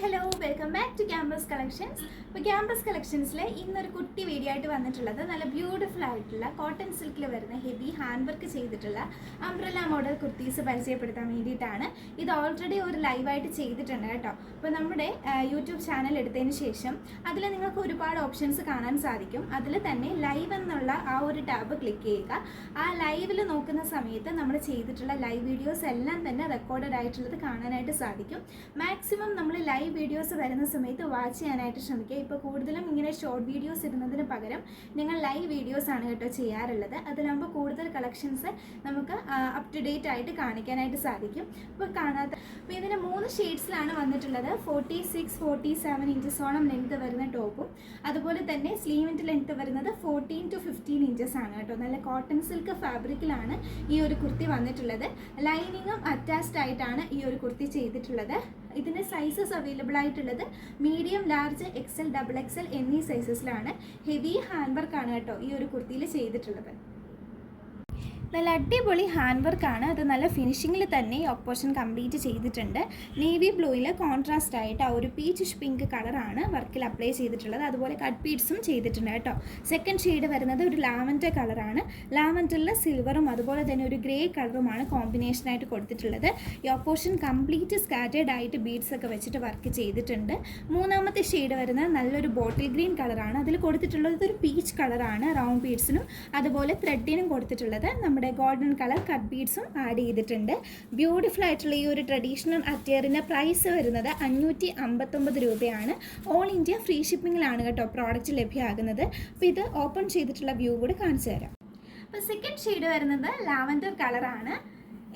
Hello welcome back to campus collections. ഇപ്പോൾ campus കളക്ഷൻസിൽ ഇന്നൊരു കുട്ടി വീഡിയോ ആയിട്ട് വന്നിട്ടുള്ളത് നല്ല ബ്യൂട്ടിഫുൾ ആയിട്ടുള്ള കോട്ടൺ സിൽക്കിൽ വരുന്ന ഹെവി ഹാൻഡ് വർക്ക് ചെയ്തിട്ടുള്ള അംബ്രല്ല മോഡൽ കുർത്തീസ് പരിചയപ്പെടുത്താൻ വേണ്ടിയിട്ടാണ്. ഇത് ഓൾറെഡി ഒരു ലൈവായിട്ട് ചെയ്തിട്ടുണ്ട് കേട്ടോ. അപ്പോൾ നമ്മുടെ യൂട്യൂബ് ചാനൽ എടുത്തതിന് ശേഷം അതിൽ നിങ്ങൾക്ക് ഒരുപാട് ഓപ്ഷൻസ് കാണാൻ സാധിക്കും. അതിൽ തന്നെ ലൈവ് എന്നുള്ള ആ ഒരു ടാബ് ക്ലിക്ക് ചെയ്യുക. ആ ലൈവിൽ നോക്കുന്ന സമയത്ത് നമ്മൾ ചെയ്തിട്ടുള്ള ലൈവ് വീഡിയോസ് എല്ലാം തന്നെ റെക്കോർഡഡ് ആയിട്ടുള്ളത് കാണാനായിട്ട് സാധിക്കും. മാക്സിമം നമ്മൾ ലൈവ് വീഡിയോസ് വരുന്ന സമയത്ത് വാച്ച് ചെയ്യാനായിട്ട് ശ്രമിക്കുക. ഇപ്പോൾ കൂടുതലും ഇങ്ങനെ ഷോർട്ട് വീഡിയോസ് ഇടുന്നതിന് പകരം നിങ്ങൾ ലൈവ് വീഡിയോസ് ആണ് കേട്ടോ ചെയ്യാറുള്ളത്. അതിലാകുമ്പോൾ കൂടുതൽ കളക്ഷൻസ് നമുക്ക് അപ് ടു ഡേറ്റ് ആയിട്ട് കാണിക്കാനായിട്ട് സാധിക്കും. ഇപ്പോൾ അപ്പോൾ ഇതിന് 3 ഷെയ്ഡ്സിലാണ് വന്നിട്ടുള്ളത്. 46, 47 ഇഞ്ചസോളം ലെങ്ത് വരുന്ന ടോപ്പും അതുപോലെ തന്നെ സ്ലീവിൻ്റെ ലെങ്ത് വരുന്നത് 14 to 15 ഇഞ്ചസ് ആണ് കേട്ടോ. നല്ല കോട്ടൺ സിൽക്ക് ഫാബ്രിക്കിലാണ് ഈ ഒരു കുർത്തി വന്നിട്ടുള്ളത്. ലൈനിങ്ങും അറ്റാച്ച്ഡ് ആയിട്ടാണ് ഈ ഒരു കുർത്തി ചെയ്തിട്ടുള്ളത്. ഇതിൻ്റെ സൈസസ് അവൈലബിൾ ആയിട്ടുള്ളത് medium, large, XL, double XL എന്നീ സൈസസിലാണ്. ഹെവി ഹാൻഡ് വർക്കാണ് കേട്ടോ ഈ ഒരു കുർത്തിയിൽ ചെയ്തിട്ടുള്ളത്. നല്ല അടിപൊളി ഹാൻഡ് വർക്കാണ്. അത് നല്ല ഫിനിഷിങ്ങിൽ തന്നെ ഈ പോർഷൻ കംപ്ലീറ്റ് ചെയ്തിട്ടുണ്ട്. നേവി ബ്ലൂയിൽ കോൺട്രാസ്റ്റ് ആയിട്ട് ആ ഒരു പീച്ച് പിങ്ക് കളറാണ് വർക്കിൽ അപ്ലൈ ചെയ്തിട്ടുള്ളത്. അതുപോലെ കട്ട് ബീഡ്സും ചെയ്തിട്ടുണ്ട് കേട്ടോ. സെക്കൻഡ് ഷെയ്ഡ് വരുന്നത് ഒരു ലാവൻഡർ കളറാണ്. ലാവൻഡറിൽ സിൽവറും അതുപോലെ തന്നെ ഒരു ഗ്രേ കളറുമാണ് കോമ്പിനേഷനായിട്ട് കൊടുത്തിട്ടുള്ളത്. ഈ പോർഷൻ കംപ്ലീറ്റ് സ്കാറ്റേഡ് ആയിട്ട് ബീഡ്സ് ഒക്കെ വെച്ചിട്ട് വർക്ക് ചെയ്തിട്ടുണ്ട്. മൂന്നാമത്തെ ഷെയ്ഡ് വരുന്നത് നല്ലൊരു ബോട്ടിൽ ഗ്രീൻ കളറാണ്. അതിൽ കൊടുത്തിട്ടുള്ളത് ഒരു പീച്ച് കളറാണ്. റൗണ്ട് ബീഡ്സിനും അതുപോലെ ത്രെഡിനും കൊടുത്തിട്ടുള്ളത് നമ്മുടെ ഗോൾഡൻ കളർ കട്ട് ബീഡ്സും ആഡ് ചെയ്തിട്ടുണ്ട്. ബ്യൂട്ടിഫുൾ ആയിട്ടുള്ള ഈ ഒരു ട്രഡീഷണൽ അറ്റയറിൻ്റെ പ്രൈസ് വരുന്നത് 559 രൂപയാണ്. ഓൾ ഇന്ത്യ ഫ്രീ ഷിപ്പിങ്ങിലാണ് കേട്ടോ പ്രോഡക്റ്റ് ലഭ്യമാകുന്നത്. അപ്പോൾ ഇത് ഓപ്പൺ ചെയ്തിട്ടുള്ള വ്യൂ കൂടി കാണിച്ചു തരാം. അപ്പോൾ സെക്കൻഡ് ഷെയ്ഡ് വരുന്നത് ലാവൻഡർ കളറാണ്.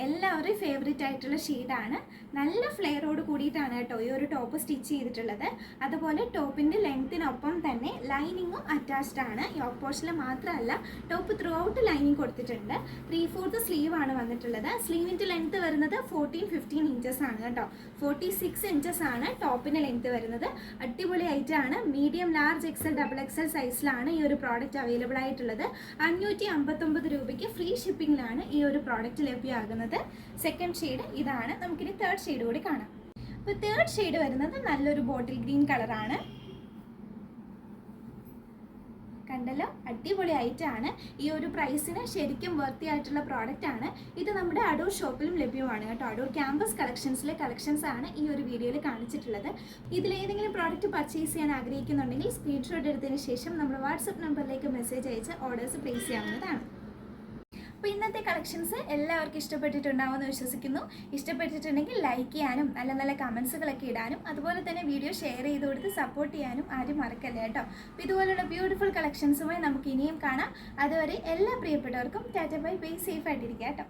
എല്ലാവരും ഫേവറേറ്റ് ആയിട്ടുള്ള ഷെയ്ഡാണ്. നല്ല ഫ്ലെയറോട് കൂടിയിട്ടാണ് കേട്ടോ ഈ ഒരു ടോപ്പ് സ്റ്റിച്ച് ചെയ്തിട്ടുള്ളത്. അതുപോലെ ടോപ്പിൻ്റെ ലെങ്ത്തിനൊപ്പം തന്നെ ലൈനിങ്ങും അറ്റാച്ച്ഡ് ആണ്. ഈ പോർഷനിൽ മാത്രമല്ല ടോപ്പ് ത്രൂ ഔട്ട് ലൈനിങ് കൊടുത്തിട്ടുണ്ട്. 3/4 സ്ലീവാണ് വന്നിട്ടുള്ളത്. സ്ലീവിൻ്റെ ലെങ്ത്ത് വരുന്നത് 14-15 ഇഞ്ചസ് ആണ് കേട്ടോ. 46 ഇഞ്ചസ് ആണ് ടോപ്പിൻ്റെ ലെങ്ത്ത് വരുന്നത്. അടിപൊളിയായിട്ടാണ്. Medium, large, XL, double XL സൈസിലാണ് ഈ ഒരു പ്രോഡക്റ്റ് അവൈലബിൾ ആയിട്ടുള്ളത്. 559 രൂപയ്ക്ക് ഫ്രീ ഷിപ്പിങ്ങിലാണ് ഈ ഒരു പ്രോഡക്റ്റ് ലഭ്യമാകുന്നത്. സെക്കൻഡ് ഷെയ്ഡ് ഇതാണ്. നമുക്കിനി തേർഡ് ഷെയ്ഡ് കൂടി കാണാം. അപ്പോൾ തേർഡ് ഷെയ്ഡ് വരുന്നത് നല്ലൊരു ബോട്ടിൽ ഗ്രീൻ കളറാണ്. കണ്ടല്ലോ, അടിപൊളി ആയിട്ടാണ്. ഈ ഒരു പ്രൈസിന് ശരിക്കും വർത്തി ആയിട്ടുള്ള പ്രോഡക്റ്റ് ആണ്. ഇത് നമ്മുടെ അടൂർ ഷോപ്പിലും ലഭ്യമാണ് കേട്ടോ. അടൂർ ക്യാമ്പസ് കളക്ഷൻസിലെ കളക്ഷൻസ് ആണ് ഈ ഒരു വീഡിയോയിൽ കാണിച്ചിട്ടുള്ളത്. ഇതിലേതെങ്കിലും പ്രോഡക്റ്റ് പർച്ചേസ് ചെയ്യാൻ ആഗ്രഹിക്കുന്നുണ്ടെങ്കിൽ സ്ക്രീൻഷോട്ട് എടുത്തതിന് ശേഷം നമ്മൾ വാട്സപ്പ് നമ്പറിലേക്ക് മെസ്സേജ് അയച്ച് ഓർഡേഴ്സ് പ്ലേസ് ചെയ്യാവുന്നതാണ്. അപ്പോൾ ഇന്നത്തെ കളക്ഷൻസ് എല്ലാവർക്കും ഇഷ്ടപ്പെട്ടിട്ടുണ്ടാവുമെന്ന് വിശ്വസിക്കുന്നു. ഇഷ്ടപ്പെട്ടിട്ടുണ്ടെങ്കിൽ ലൈക്ക് ചെയ്യാനും നല്ല നല്ല കമൻസുകളൊക്കെ ഇടാനും അതുപോലെ തന്നെ വീഡിയോ ഷെയർ ചെയ്ത് കൊടുത്ത് സപ്പോർട്ട് ചെയ്യാനും ആരും മറക്കല്ലേ കേട്ടോ. അപ്പോൾ ഇതുപോലുള്ള ബ്യൂട്ടിഫുൾ കളക്ഷൻസുമായി നമുക്ക് ഇനിയും കാണാം. അതുവരെ എല്ലാ പ്രിയപ്പെട്ടവർക്കും ടാറ്റ ബൈ ബൈ. സേഫ് ആയിട്ടിരിക്കുക കേട്ടോ.